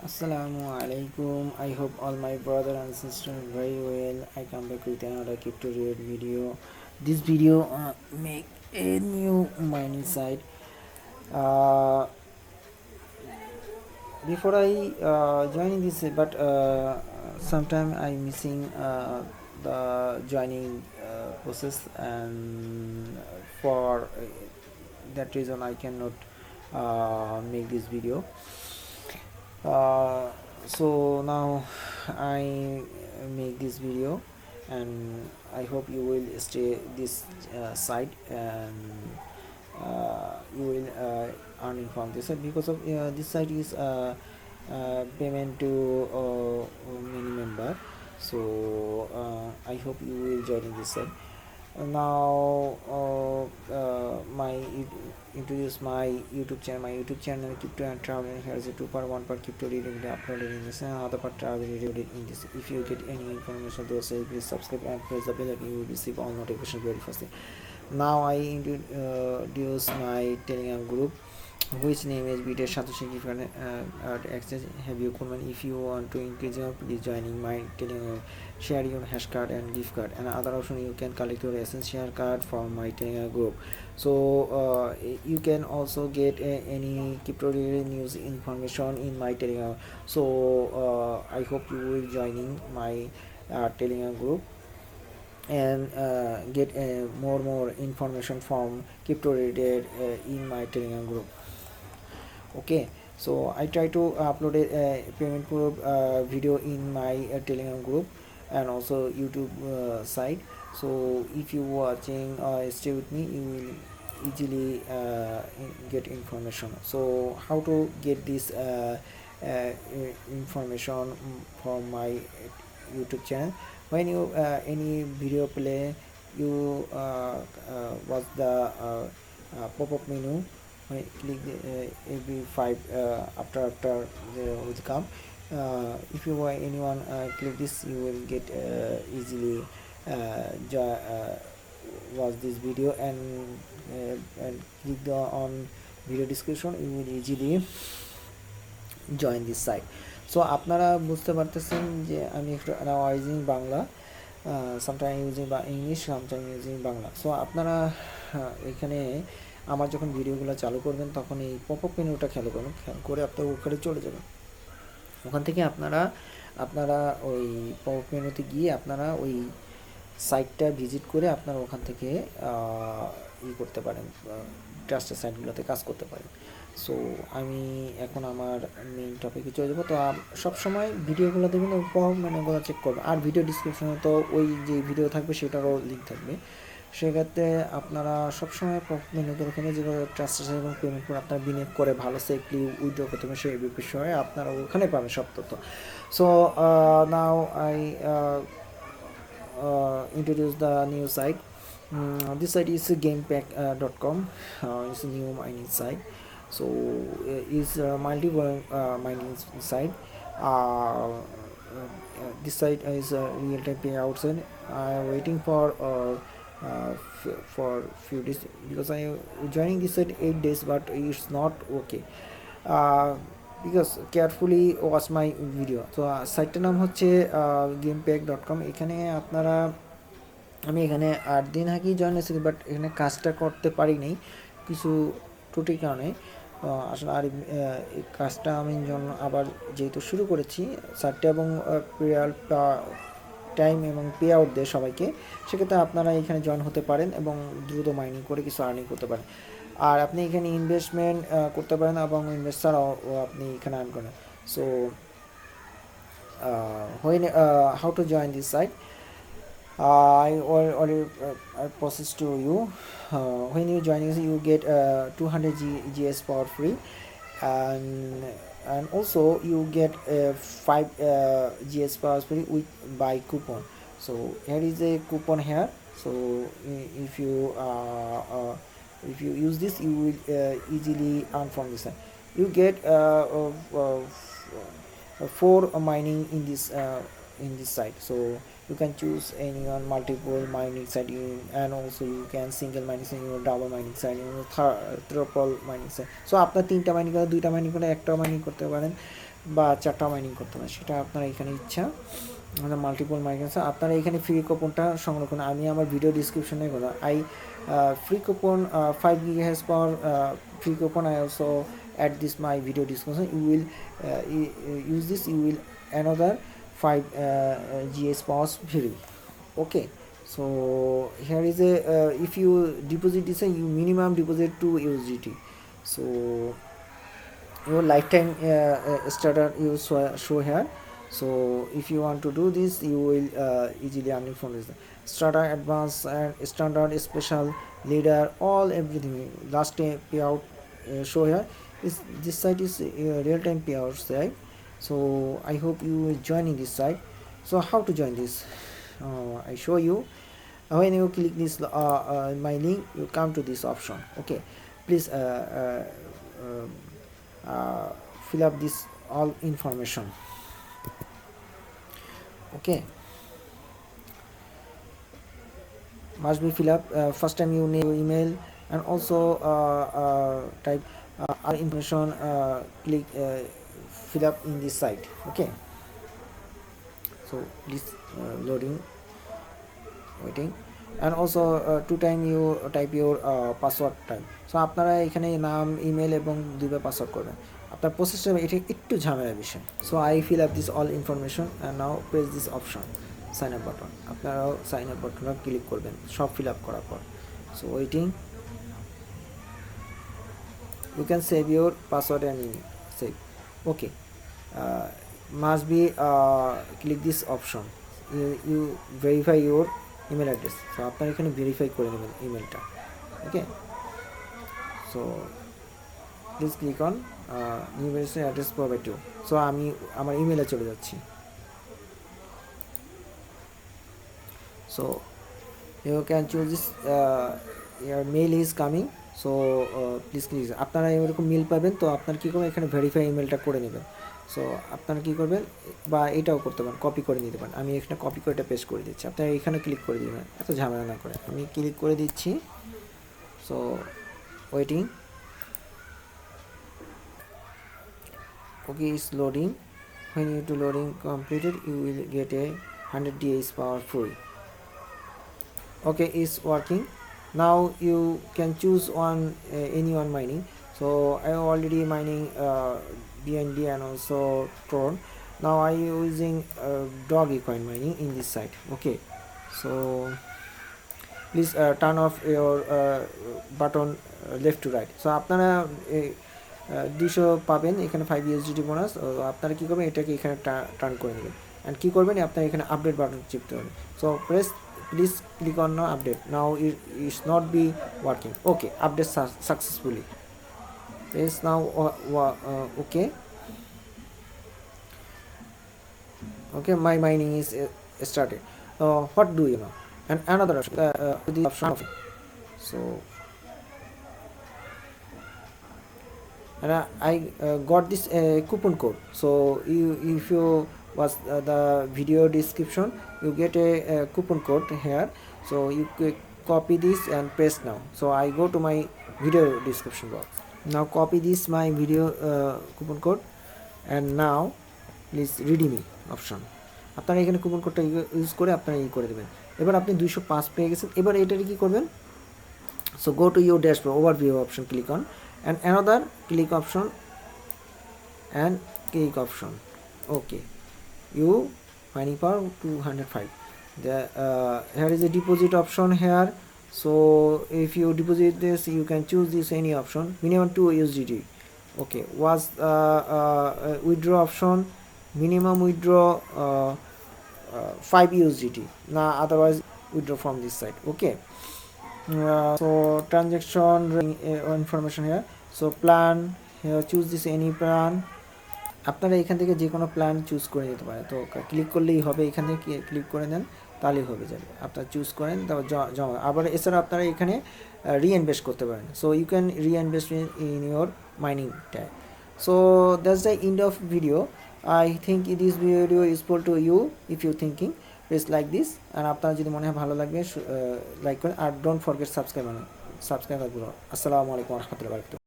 Assalamu alaikum. I hope all my brother and sister very well. I come back with another crypto related video. This video make a new mining site. Uh, Before I joining this, but sometime I missing the joining process, and for that reason I cannot make this video. uh, so now I make this video, and I hope you will stay this site, and you will earning from this site, because of this site is payment to many member. So I hope you will join in this site. Now my introduce my YouTube channel. My YouTube channel crypto and travel has a 2 part, 1 part crypto related uploaded in this, and other part travel related in this. If you get any information, those please subscribe and press the bell icon. You will receive all notifications very fast. Now I introduce my Telegram group, which name is 𝑏𝑰𝑭𝑚 Satoshi gift card exchange. Have you comment? If you want to increase your, please joining my Telegram. Share your hash card and gift card, and other option you can collect your essential card from my Telegram group. So you can also get any crypto related news information in my Telegram. So I hope you will joining my Telegram group, and get more information from crypto related in my Telegram group. Okay, so I try to upload a payment group video in my Telegram group, and also YouTube site. So if you watching, stay with me, you will easily get information. So how to get this information from my YouTube channel? When you any video play, you watch the pop-up menu. When you click every 5 after will come. If you want anyone click this, you will get easily watch this video, and click the on video description, you will easily join this site. So আপনারা বুঝতে পারতেছেন যে আমি একটু using Bangla, sometime using বা English, sometime using Bangla. So আপনারা এখানে আমার যখন ভিডিওগুলো চালু করবেন, তখন এই পপআপ মেনুটা খেয়াল করবেন, খেয়াল করে আপনার ওখানে চলে যাবেন। ওখান থেকে আপনারা ওই পপআপ মেনুতে গিয়ে আপনারা ওই সাইটটা ভিজিট করে আপনারা ওখান থেকে করতে পারেন, ট্রাস্টেড সাইটগুলোতে কাজ করতে পারেন। সো আমি এখন আমার মেইন টপিকে চলে যাবো। তো সবসময় ভিডিওগুলো দেখবেন, পপআপ মেনুগুলো চেক করবেন, আর ভিডিও ডিসক্রিপশনে তো ওই যে ভিডিও থাকবে সেটারও লিঙ্ক থাকবে। সেক্ষেত্রে আপনারা সবসময় পপআপ মেনুতে ওখানে যেগুলো ট্রাস্টেড এবং পেমেন্ট করে আপনারা বিনিয়োগ করে ভালো সেফলি উইথড্র করতে পারেন, সেই বিষয়ে আপনারা ওখানে পাবেন সব তথ্য। So now I introduce the new site. This site is 𝑔amepeack.com. It's a new mining site. So it's a multi-volume mining site. This site is a real-time payout site. I'm waiting for few days, because I joining this site 8 days, but it's not okay. Because carefully watch my video. তো সাইটটার নাম হচ্ছে 𝑔amepeack.com. এখানে আপনারা, আমি এখানে 8 দিন আগেই join হয়েছি, বাট এখানে কাজটা করতে পারিনি কিছু ত্রুটির কারণে। আসলে আর এই কাজটা আমি আবার যেহেতু শুরু করেছি সাইটটা, এবং রিয়াল টাইম এবং পে আউট দেয় সবাইকে, সেক্ষেত্রে আপনারা এখানে জয়েন হতে পারেন এবং দ্রুত মাইনিং করে কিছু আর্নিং করতে পারেন। আর আপনি এখানে ইনভেস্টমেন্ট করতে পারেন, এবং ইনভেস্ট ছাড়াও আপনি এখানে আর্ন করেন। So how to join this site? I already process to you. When you join this, you get 200 GS power free, and also you get 5 GS power free with buy coupon. So here is a coupon here. So if you use this, you will easily earn from this. You get 4 mining in this in this site. So you can choose any one multiple mining site, and also you can single mining site, double mining site, triple mining site. So আপনার 3টা mining করে 2টা mining করে 1টা mining করতে পারেন বা 4টা mining করতে পারেন, সেটা আপনার এখানে ইচ্ছা। আমাদের মাল্টিপল মাইনিং আছে। আপনারা এখানে ফ্রি কুপনটা সংগ্রহ করুন। আমি আমার ভিডিও ডিসক্রিপশনে বলা free coupon 5 GHz per free coupon. I also add this my video description. You will use this, you will another 5 GS pass free. Okay, so here is a if you deposit this, you minimum deposit to USDT. So your lifetime starter you show here. So if you want to do this, you will easily earning from this starter, advanced, and standard, special, leader, all everything. Last payout show here is this site is real-time payout site. So I hope you will joining this site. So how to join this, I show you. When you click this my link, you come to this option. Okay, please fill up this all information. Okay, must be fill up. First time you need your email, and also type our information, click fill up in this site. Okay, so please loading, waiting, and also 2 time you type your password time. So আপনারা এখানে নাম, email এবং 2বার password করবেন। আপনার প্রসেসটা এটা একটু ঝামেলার বিষয়। So I fill up this all information and now press this option sign up button. আপনারাও সাইন আপ বাটনে ক্লিক করবেন সব ফিল আপ করার পর। So waiting, you can save your password and save. Okay, must be click this option, you verify your email address. So আপনারা এখানে verify করে নেবেন ইমেলটা। Okay, so please click on new verify address provide to. সো আমি আমার ইমেলে চলে যাচ্ছি। So you can choose this, your mail is coming. So please click, আপনারা এরকম মেল পাবেন। তো আপনার কী করবেন, এখানে ভেরিফাই ইমেলটা করে নেবেন। সো আপনারা কী করবেন, বা এটাও করতে পারেন, কপি করে নিতে পারেন। আমি এখানে কপি করে এটা পেস্ট করে দিচ্ছি, আপনারা এখানে ক্লিক করে দিবেন, এত ঝামেলা না করে। আমি ক্লিক করে দিচ্ছি। So waiting, okay, it's loading. When you to loading completed, you will get a 100 days power free. Okay, it's working. Now you can choose one any one mining. So I already mining BNB and also Tron. Now I using 𝑮𝑰𝑭𝑚 mining in this site. Okay, so please turn off your button left to right. So আপনারা 200 পাবেন এখানে 5 USDT bonus. আপনারা কী করবেন, এটাকে এখানে turn করে নেবেন। And কী করবেন, আপনারা এখানে আপডেট বাটন চিপতে হবে। So please click on now update. Now it is not be working. Okay, update successfully. Press now okay. Okay, my mining is started. What do you know? And another option, the option of so and I got this coupon code. So if you was the video description, you get a coupon code here. So you copy this and paste now. So I go to my video description box. Now copy this my video coupon code, and now please redeem option. আপনারা এখানে coupon কোডটা use করে আপনারা করে দেবেন। এবার আপনি 205 পেয়ে গেছেন। এবার এটারে কি করবেন, so go to your dashboard, overview option, click on, and another click option and click option. Okay, you mining power 205. The here is a deposit option here. So if you deposit this, you can choose this any option, minimum 2 USDT. Okay, was withdraw option, minimum withdraw 5 USDT. Now otherwise withdraw from this site. Okay, so transaction information here. So plan here, choose this any plan. আপনারা এখান থেকে যে কোনো plan choose করে নিতে পারেন। তো click করলেই হবে, এখান থেকে ক্লিক করে নেন তাহলেই হবে যাবে। আপনারা চুজ করেন, তারপর জমা। আবার এছাড়া আপনারা এখানে রিইনভেস্ট করতে পারেন। So you can reinvest in your mining time. So that's the end of video. I think this video is useful to you if you thinking it's like this, and আপনার যদি মনে হয় ভালো লাগবে লাইক করেন, আর don't forget subscribe করুন। আসসালামু আলাইকুম ওয়া রাহমাতুল্লাহি ওয়া বারাকাতুহু।